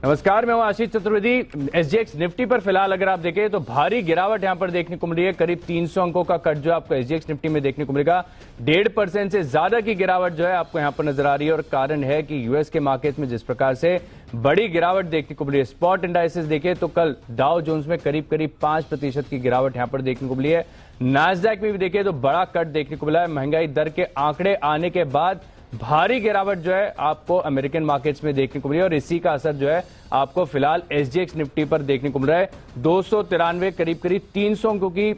नमस्कार, मैं हूं आशीष चतुर्वेदी। एसजीएक्स निफ्टी पर फिलहाल अगर आप देखें तो भारी गिरावट यहां पर देखने को मिल रही है। करीब 300 अंकों का कट जो आपको एसजीएक्स निफ्टी में देखने को मिलेगा। 1.5% से ज्यादा की गिरावट जो है आपको यहां पर नजर आ रही है और कारण है कि यूएस के मार्केट में जिस प्रकार से बड़ी गिरावट देखने को मिली है। स्पॉट इंडाइसेस देखें तो कल डाउ जोन्स में करीब 5% की गिरावट यहां पर देखने को मिली है। नास्डैक में भी देखें तो बड़ा कट देखने को मिला है। महंगाई दर के आंकड़े आने के बाद भारी गिरावट जो है आपको अमेरिकन मार्केट्स में देखने को मिली है और इसी का असर जो है आपको फिलहाल एसजीएक्स निफ्टी पर देखने को मिल रहा है। 293 करीब 300 अंकों की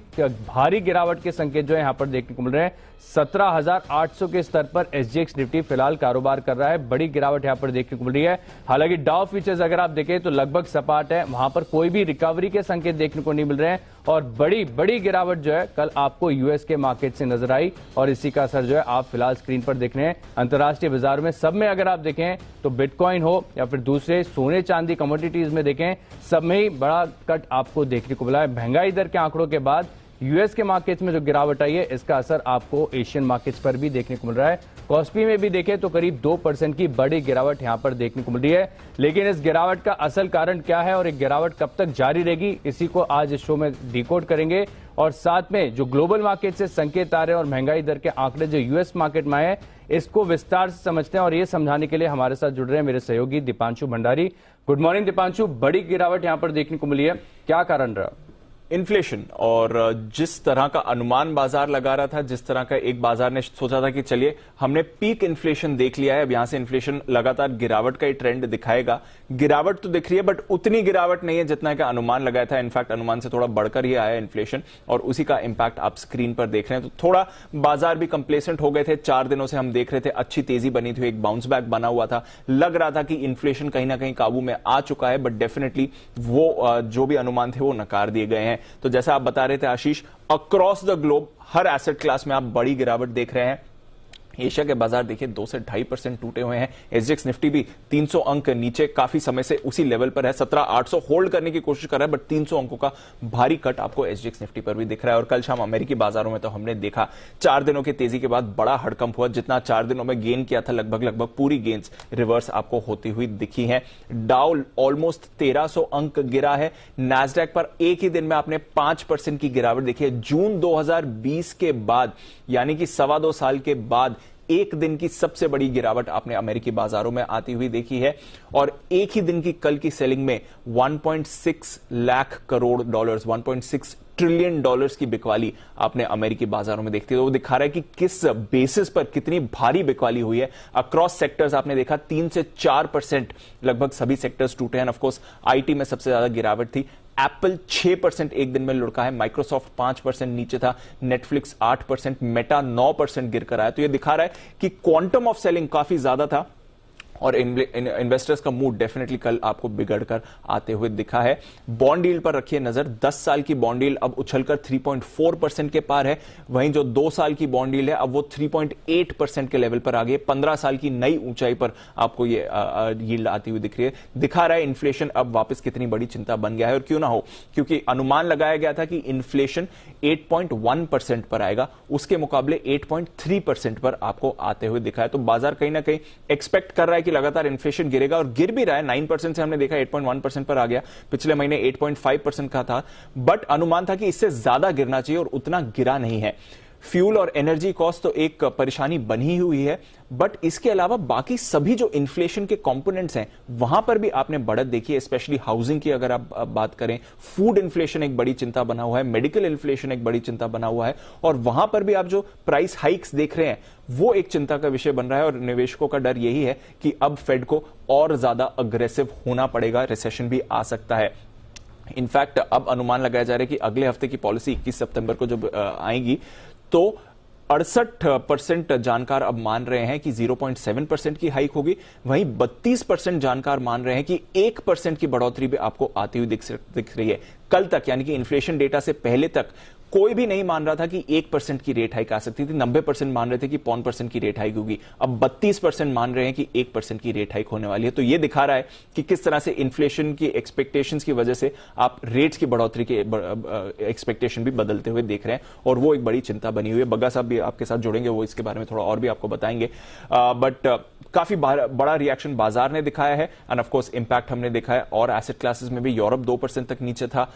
भारी गिरावट के संकेत जो है यहां पर देखने को मिल रहे हैं। 17,800 के स्तर पर एसजीएक्स निफ्टी फिलहाल कारोबार कर रहा है। बड़ी गिरावट यहां पर देखने को मिल रही है। हालांकि डाउ फ्यूचर्स अगर आप देखें तो लगभग सपाट है, वहां पर कोई भी रिकवरी के संकेत देखने को नहीं मिल रहे हैं और बड़ी गिरावट जो है कल आपको यूएस के मार्केट से नजर आई और इसी का असर जो है आप फिलहाल स्क्रीन पर देख रहे हैं। अंतर्राष्ट्रीय बाजार में सब में अगर आप देखें तो बिटकॉइन हो या फिर दूसरे सोने चांदी कमोडिटीज में देखें, सब में ही बड़ा कट आपको देखने को मिला है। महंगाई दर के आंकड़ों के बाद यूएस के मार्केट्स में जो गिरावट आई है इसका असर आपको एशियन मार्केट्स पर भी देखने को मिल रहा है। कॉस्पी में भी देखें तो करीब 2% की बड़ी गिरावट यहां पर देखने को मिल रही है। लेकिन इस गिरावट का असल कारण क्या है और एक गिरावट कब तक जारी रहेगी, इसी को आज इस शो में डिकोड करेंगे। और साथ में जो ग्लोबल मार्केट से संकेत आ रहे हैं और महंगाई दर के आंकड़े जो यूएस मार्केट में आए इसको विस्तार से समझते हैं और ये समझाने के लिए हमारे साथ जुड़ रहे हैं मेरे सहयोगी दीपांशु भंडारी। Good morning Dipanshu. बड़ी गिरावट यहां पर देखने को मिली है, क्या कारण रहा? इन्फ्लेशन और जिस तरह का अनुमान बाजार लगा रहा था, जिस तरह का एक बाजार ने सोचा था कि चलिए हमने पीक इन्फ्लेशन देख लिया है, अब यहां से इन्फ्लेशन लगातार गिरावट का ही ट्रेंड दिखाएगा। गिरावट तो दिख रही है बट उतनी गिरावट नहीं है जितना का अनुमान लगाया था। इनफैक्ट अनुमान से थोड़ा बढ़कर ही आया इन्फ्लेशन और उसी का इंपैक्ट आप स्क्रीन पर देख रहे हैं। तो थोड़ा बाजार भी कंप्लेसेंट हो गए थे। 4 दिनों से हम देख रहे थे अच्छी तेजी बनी थी, एक बाउंस बैक बना हुआ था। लग रहा था कि इन्फ्लेशन कहीं ना कहीं काबू में आ चुका है बट डेफिनेटली वो जो भी अनुमान थे वो नकार दिए गए हैं। तो जैसा आप बता रहे थे आशीष, अक्रॉस द ग्लोब हर एसेट क्लास में आप बड़ी गिरावट देख रहे हैं। एशिया के बाजार देखिए 2 से 2.5% टूटे हुए हैं। एसजीएक्स निफ्टी भी 300 अंक नीचे काफी समय से उसी लेवल पर है। 17,800 होल्ड करने की कोशिश कर रहा है बट 300 अंकों का भारी कट आपको एसजीएक्स निफ्टी पर भी दिख रहा है। और कल शाम अमेरिकी बाजारों में तो हमने देखा 4 दिनों की तेजी के बाद बड़ा हड़कंप हुआ। जितना 4 दिनों में गेन किया था लगभग पूरी गेन्स रिवर्स आपको होती हुई दिखी है। डाउ ऑलमोस्ट 1300 अंक गिरा है। नास्डैक पर एक ही दिन में आपने 5% की गिरावट देखी है। जून 2020 के बाद यानी कि 2.25 साल के बाद एक दिन की सबसे बड़ी गिरावट आपने अमेरिकी बाजारों में आती हुई देखी है। और एक ही दिन की कल की सेलिंग में 1.6 lakh crore dollars, 1.6 trillion dollars की बिकवाली आपने अमेरिकी बाजारों में देखती है। तो वो दिखा रहा है कि किस बेसिस पर कितनी भारी बिकवाली हुई है। अक्रॉस सेक्टर्स आपने देखा 3 से 4% लगभग सभी सेक्टर्स टूटे हैं। ऑफ कोर्स आईटी में सबसे ज्यादा गिरावट थी। एप्पल 6% एक दिन में लुढ़का है। माइक्रोसॉफ्ट 5% नीचे था। नेटफ्लिक्स 8%, मेटा 9% गिरकर आया। तो ये दिखा रहा है कि क्वांटम ऑफ सेलिंग काफी ज्यादा था और इन्वेस्टर्स का मूड डेफिनेटली कल आपको बिगड़कर आते हुए दिखा है। बॉन्ड यील्ड पर रखिए नजर। 10 साल की बॉन्ड यील्ड अब उछलकर 3.4% के पार है। वहीं जो 2 साल की बॉन्ड यील्ड है अब वो 3.8% के लेवल पर आ गई है। 15 साल की नई ऊंचाई पर आपको ये यील्ड आती हुई दिख रही है। दिखा रहा है इन्फ्लेशन अब वापस कितनी बड़ी चिंता बन गया है। और क्यों ना हो, क्योंकि अनुमान लगाया गया था कि इन्फ्लेशन 8.1% पर आएगा, उसके मुकाबले 8.3% पर आपको आते हुए दिखा है। तो बाजार कहीं ना कहीं एक्सपेक्ट कर रहा है कि लगातार इन्फ्लेशन गिरेगा और गिर भी रहा है। 9% से हमने देखा 8.1% पर आ गया। पिछले महीने 8.5% का था बट अनुमान था कि इससे ज्यादा गिरना चाहिए और उतना गिरा नहीं है। फ्यूल और एनर्जी कॉस्ट तो एक परेशानी बनी हुई है बट इसके अलावा बाकी सभी जो इन्फ्लेशन के कंपोनेंट्स हैं वहां पर भी आपने बढ़त देखी है। स्पेशली हाउसिंग की अगर आप बात करें, फूड इन्फ्लेशन एक बड़ी चिंता बना हुआ है, मेडिकल इन्फ्लेशन एक बड़ी चिंता बना हुआ है और वहां पर भी आप जो प्राइस हाइक्स देख रहे हैं वो एक चिंता का विषय बन रहा है। और निवेशकों का डर यही है कि अब फेड को और ज्यादा अग्रेसिव होना पड़ेगा, रिसेशन भी आ सकता है। इनफैक्ट अब अनुमान लगाया जा रहा है कि अगले हफ्ते की पॉलिसी 21 सितंबर को जब आएगी तो 68% जानकार अब मान रहे हैं कि 0.7% की हाइक होगी। वहीं 32% जानकार मान रहे हैं कि 1% की बढ़ोतरी भी आपको आती हुई दिख रही है। कल तक यानी कि इन्फ्लेशन डेटा से पहले तक कोई भी नहीं मान रहा था कि 1% की रेट हाइक आ सकती थी। 90% मान रहे थे कि 0.5% की रेट हाइक होगी। अब 32% मान रहे हैं कि 1% की रेट हाइक होने वाली है। तो यह दिखा रहा है कि किस तरह से इन्फ्लेशन की एक्सपेक्टेशंस की वजह से आप रेट्स की बढ़ोतरी के एक्सपेक्टेशन भी बदलते हुए देख रहे हैं, और वो एक बड़ी चिंता बनी हुई है। बग्गा साहब भी आपके साथ जुड़ेंगे, वो इसके बारे में थोड़ा और भी आपको बताएंगे। बट काफी बड़ा रिएक्शन बाजार ने दिखाया है, एंड ऑफ कोर्स इंपैक्ट हमने देखा है और एसेट क्लासेस में भी। यूरोप 2% तक नीचे था।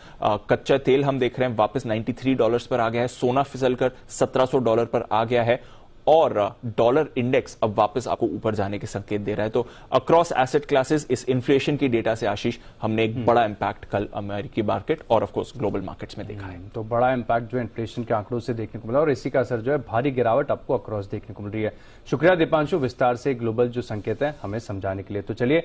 कच्चा तेल हम देख रहे हैं वापस $93 पर आ गया है। सोना फिसलकर $1700 पर आ गया है, और डॉलर इंडेक्स अब वापस आपको ऊपर जाने के संकेत दे रहा है। तो अक्रॉस एसेट क्लासेस इस इन्फ्लेशन की डेटा से आशीष हमने एक बड़ा इंपैक्ट कल अमेरिकी मार्केट और ऑफ कोर्स ग्लोबल मार्केट्स में देखा है। तो बड़ा इंपैक्ट जो इन्फ्लेशन के आंकड़ों से देखने को मिला, और इसी का असर जो है भारी गिरावट आपको अक्रॉस देखने को मिल रही है। शुक्रिया दीपांशु, विस्तार से ग्लोबल जो संकेत है हमें समझाने के लिए। तो चलिए